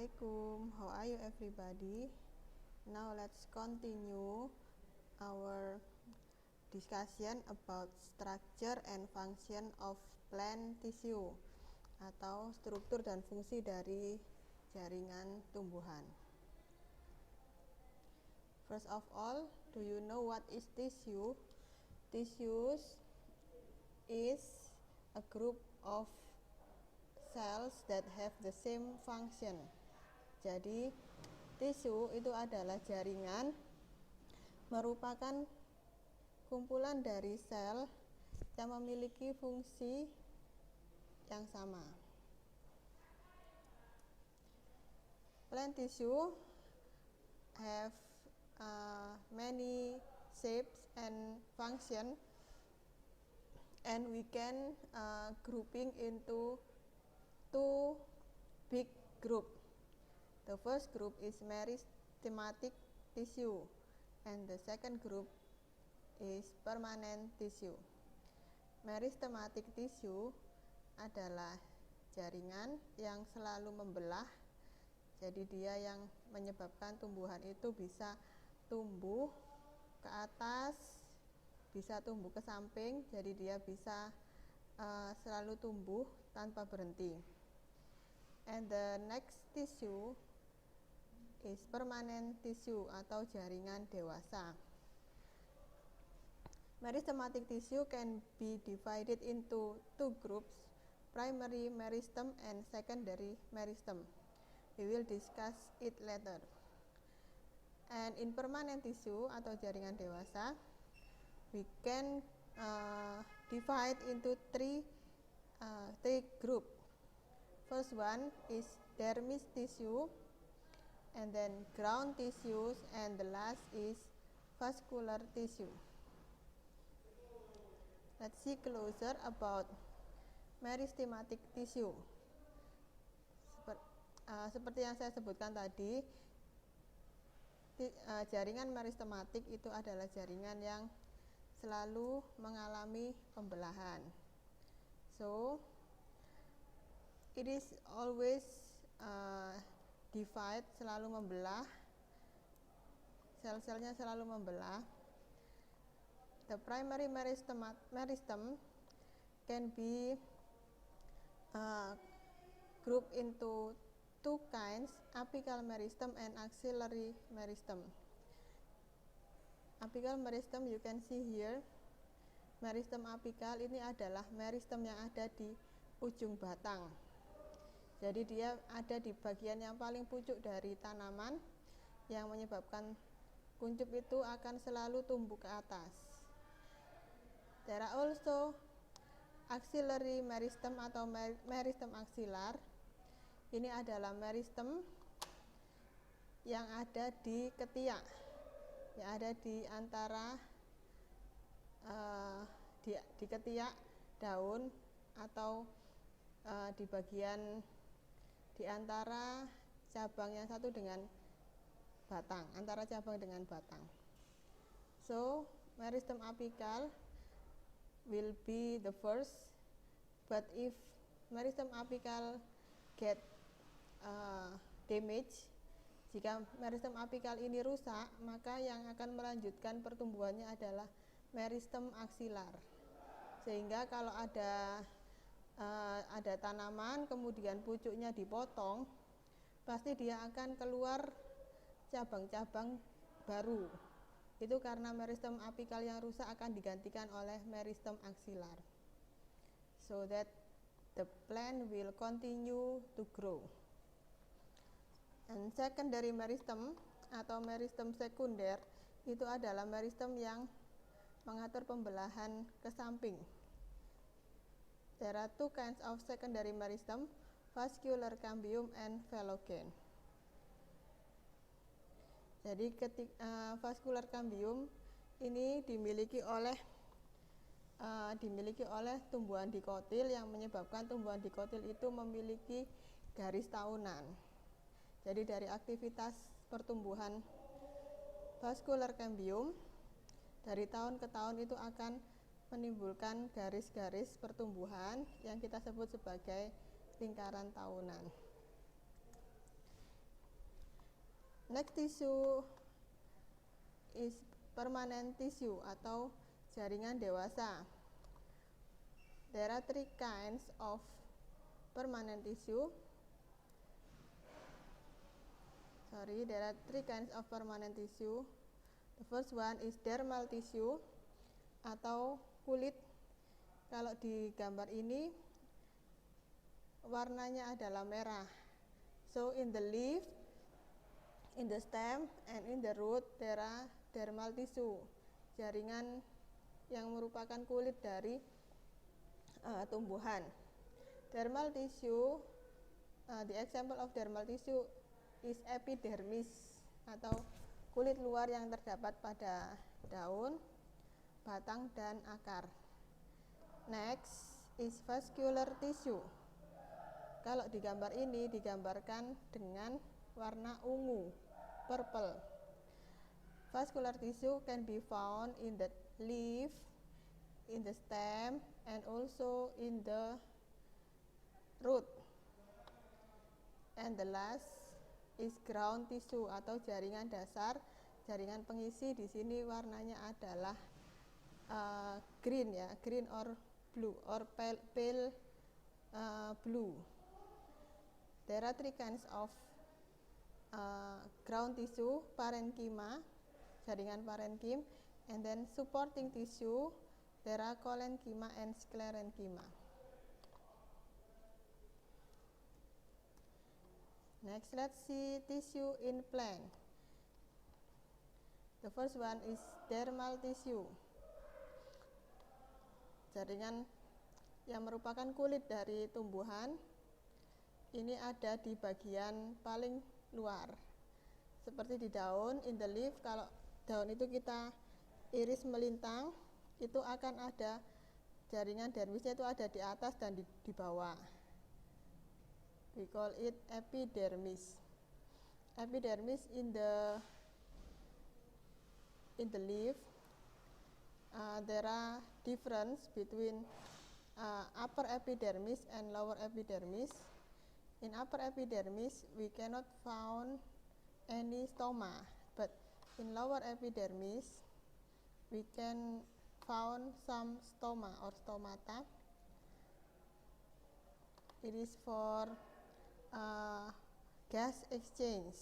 Assalamualaikum, how are you everybody? Now let's continue our discussion about structure and function of plant tissue atau struktur dan fungsi dari jaringan tumbuhan. First of all, do you know what is tissue? Tissues is a group of cells that have the same function. Jadi tisu itu adalah jaringan, merupakan kumpulan dari sel yang memiliki fungsi yang sama. Plant tissue have many shapes and function, and we can grouping into two big group. The first group is meristematic tissue and the second group is permanent tissue. Meristematic tissue adalah jaringan yang selalu membelah. Jadi dia yang menyebabkan tumbuhan itu bisa tumbuh ke atas, bisa tumbuh ke samping, jadi dia bisa selalu tumbuh tanpa berhenti. And the next tissue is permanent tissue atau jaringan dewasa. Meristematic tissue can be divided into two groups, primary meristem and secondary meristem. We will discuss it later. And in permanent tissue atau jaringan dewasa, we can divide into three group. First one is dermis tissue, and then ground tissues, and the last is vascular tissue. Let's see closer about meristematic tissue. Seperti yang saya sebutkan tadi, jaringan meristematik itu adalah jaringan yang selalu mengalami pembelahan. So it is always divide, selalu membelah, sel-selnya selalu membelah. The primary meristem can be grouped into two kinds, apical meristem and axillary meristem. Apical meristem you can see here. Meristem apikal ini adalah meristem yang ada di ujung batang. Jadi dia ada di bagian yang paling pucuk dari tanaman, yang menyebabkan kuncup itu akan selalu tumbuh ke atas. There are also axillary meristem atau meristem aksilar. Ini adalah meristem yang ada di ketiak, yang ada di antara di ketiak daun atau di bagian di antara cabang yang satu dengan batang, antara cabang dengan batang. So meristem apical will be the first, but if meristem apical get damage, jika meristem apikal ini rusak, maka yang akan melanjutkan pertumbuhannya adalah meristem aksilar. Sehingga kalau ada tanaman kemudian pucuknya dipotong, pasti dia akan keluar cabang-cabang baru. Itu karena meristem apikal yang rusak akan digantikan oleh meristem aksilar, so that the plant will continue to grow. And secondary meristem atau meristem sekunder itu adalah meristem yang mengatur pembelahan ke samping. There are two kinds of secondary meristem, vascular cambium and phellogen. Jadi vascular cambium ini dimiliki oleh tumbuhan dikotil, yang menyebabkan tumbuhan dikotil itu memiliki garis tahunan. Jadi dari aktivitas pertumbuhan vascular cambium, dari tahun ke tahun itu akan menimbulkan garis-garis pertumbuhan yang kita sebut sebagai lingkaran tahunan. Next tissue is permanent tissue atau jaringan dewasa. There are three kinds of permanent tissue. There are three kinds of permanent tissue. The first one is dermal tissue atau kulit. Kalau di gambar ini warnanya adalah merah. So in the leaf, in the stem, and in the root there are dermal tissue, jaringan yang merupakan kulit dari tumbuhan. Dermal tissue, the example of dermal tissue is epidermis atau kulit luar yang terdapat pada daun, batang, dan akar. Next is vascular tissue. Kalau di gambar ini digambarkan dengan warna ungu, purple. Vascular tissue can be found in the leaf, in the stem, and also in the root. And the last is ground tissue atau jaringan dasar, jaringan pengisi. Di sini warnanya adalah green ya, green or blue or pale blue. There are three kinds of ground tissue, parenchyma, jaringan parenchym, and then supporting tissue, there are collenchyma and sclerenchyma. Next, let's see tissue in plant. The first one is dermal tissue, jaringan yang merupakan kulit dari tumbuhan. Ini ada di bagian paling luar, seperti di daun, in the leaf. Kalau daun itu kita iris melintang, itu akan ada jaringan dermisnya, itu ada di atas dan di bawah. We call it epidermis. Epidermis in the leaf, there are difference between upper epidermis and lower epidermis. In upper epidermis, we cannot found any stoma, but in lower epidermis, we can found some stoma or stomata. It is for gas exchange.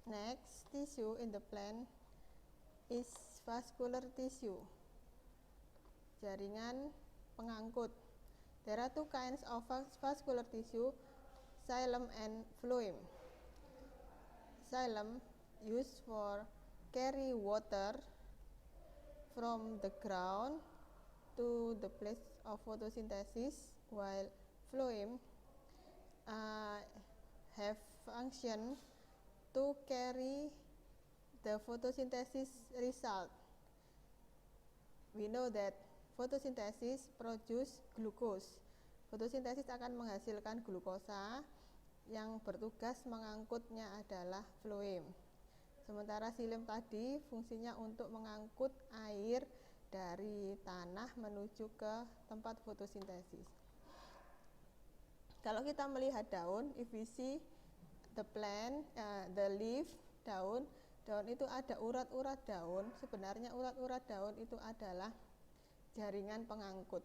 Next tissue in the plant is vascular tissue, jaringan pengangkut. There are two kinds of vascular tissue, xylem and phloem. Xylem used for carry water from the ground to the place of photosynthesis, while phloem have function to carry the photosynthesis result. We know that photosynthesis produce glucose. Fotosintesis akan menghasilkan glukosa, yang bertugas mengangkutnya adalah phloem. Sementara xilem tadi fungsinya untuk mengangkut air dari tanah menuju ke tempat fotosintesis. Kalau kita melihat daun, if we see the plant, the leaf, daun itu ada urat-urat daun. Sebenarnya urat-urat daun itu adalah jaringan pengangkut.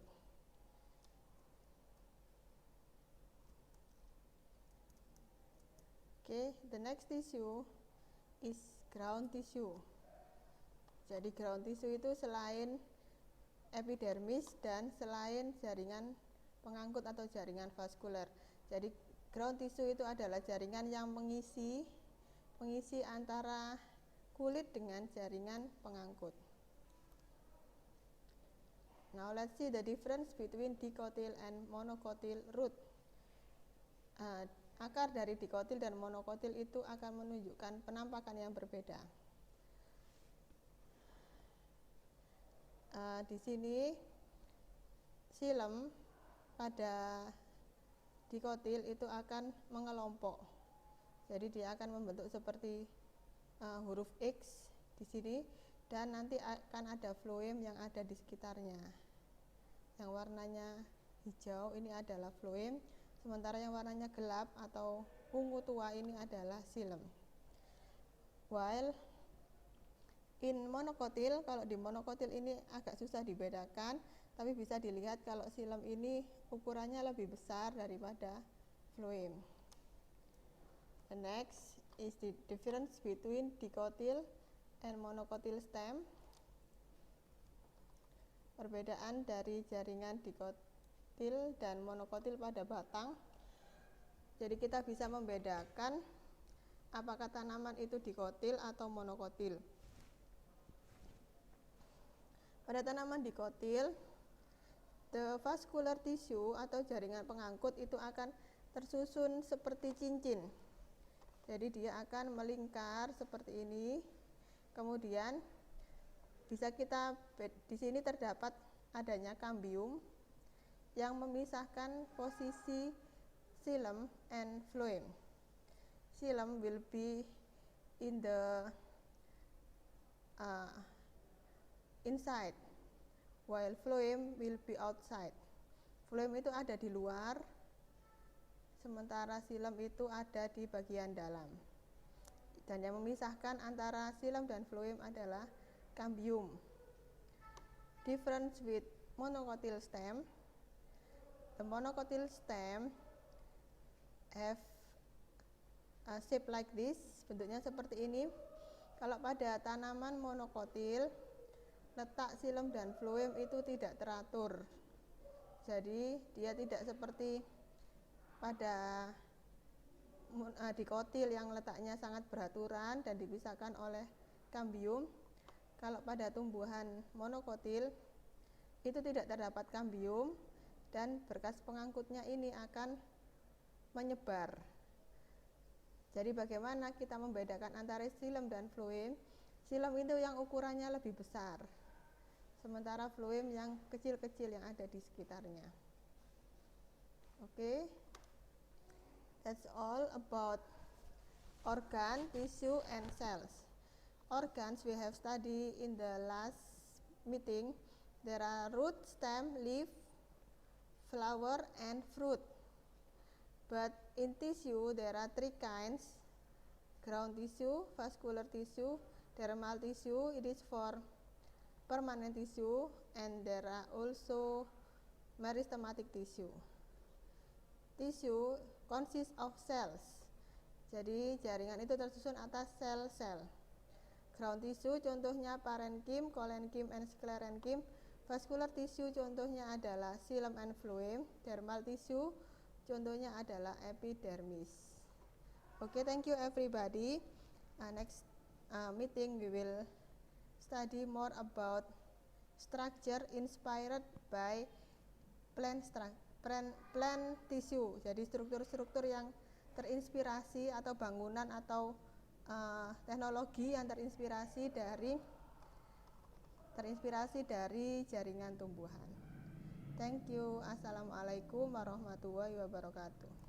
Okay, the next tissue is ground tissue. Jadi ground tissue itu selain epidermis dan selain jaringan pengangkut atau jaringan vaskuler. Jadi ground tissue itu adalah jaringan yang mengisi antara kulit dengan jaringan pengangkut. Now let's see the difference between dicotyl and monocotyl root. Akar dari dikotil dan monokotil itu akan menunjukkan penampakan yang berbeda. Di sini xilem pada dikotil itu akan mengelompok. Jadi dia akan membentuk seperti huruf X di sini, dan nanti akan ada phloem yang ada di sekitarnya. Yang warnanya hijau ini adalah phloem. sementara yang warnanya gelap atau ungu tua ini adalah xilem. While in monocotyl, kalau di monocotyl ini agak susah dibedakan, tapi bisa dilihat kalau xilem ini ukurannya lebih besar daripada phloem. The next is the difference between dicotyl and monocotyl stem. Perbedaan dari jaringan dicotyl dan monocotyl pada batang. Jadi kita bisa membedakan apakah tanaman itu dicotyl atau monocotyl. Pada tanaman dicotyl, the vascular tissue atau jaringan pengangkut itu akan tersusun seperti cincin. Jadi dia akan melingkar seperti ini. Kemudian bisa kita di sini terdapat adanya kambium yang memisahkan posisi xilem and phloem. Xilem will be in the inside, while phloem will be outside. Phloem itu ada di luar, sementara xilem itu ada di bagian dalam. Dan yang memisahkan antara xilem dan phloem adalah kambium. Difference with monocotyl stem. The monocotyl stem have a shape like this, bentuknya seperti ini. Kalau pada tanaman monocotyl, letak xilem dan phloem itu tidak teratur. Jadi dia tidak seperti pada dicotyl yang letaknya sangat beraturan dan dipisahkan oleh kambium. Kalau pada tumbuhan monocotyl itu tidak terdapat kambium dan berkas pengangkutnya ini akan menyebar. Jadi bagaimana kita membedakan antara xilem dan phloem? Xilem itu yang ukurannya lebih besar, sementara phloem yang kecil-kecil yang ada di sekitarnya. Okay, that's all about organ, tissue, and cells. Organs we have studied in the last meeting. There are root, stem, leaf, flower, and fruit. But in tissue there are three kinds: ground tissue, vascular tissue, dermal tissue. It is for permanent tissue, and there are also meristematic tissue. Tissue consists of cells. Jadi jaringan itu tersusun atas sel-sel. Ground tissue contohnya parenchyma, collenchyma, and sclerenchyma. Vascular tissue contohnya adalah xilem and phloem. Dermal tissue contohnya adalah epidermis. Okay, thank you everybody. Next meeting we will study more about structure inspired by plant tissue. Jadi struktur-struktur yang terinspirasi atau bangunan atau teknologi yang terinspirasi dari jaringan tumbuhan. Thank you. Assalamualaikum warahmatullahi wabarakatuh.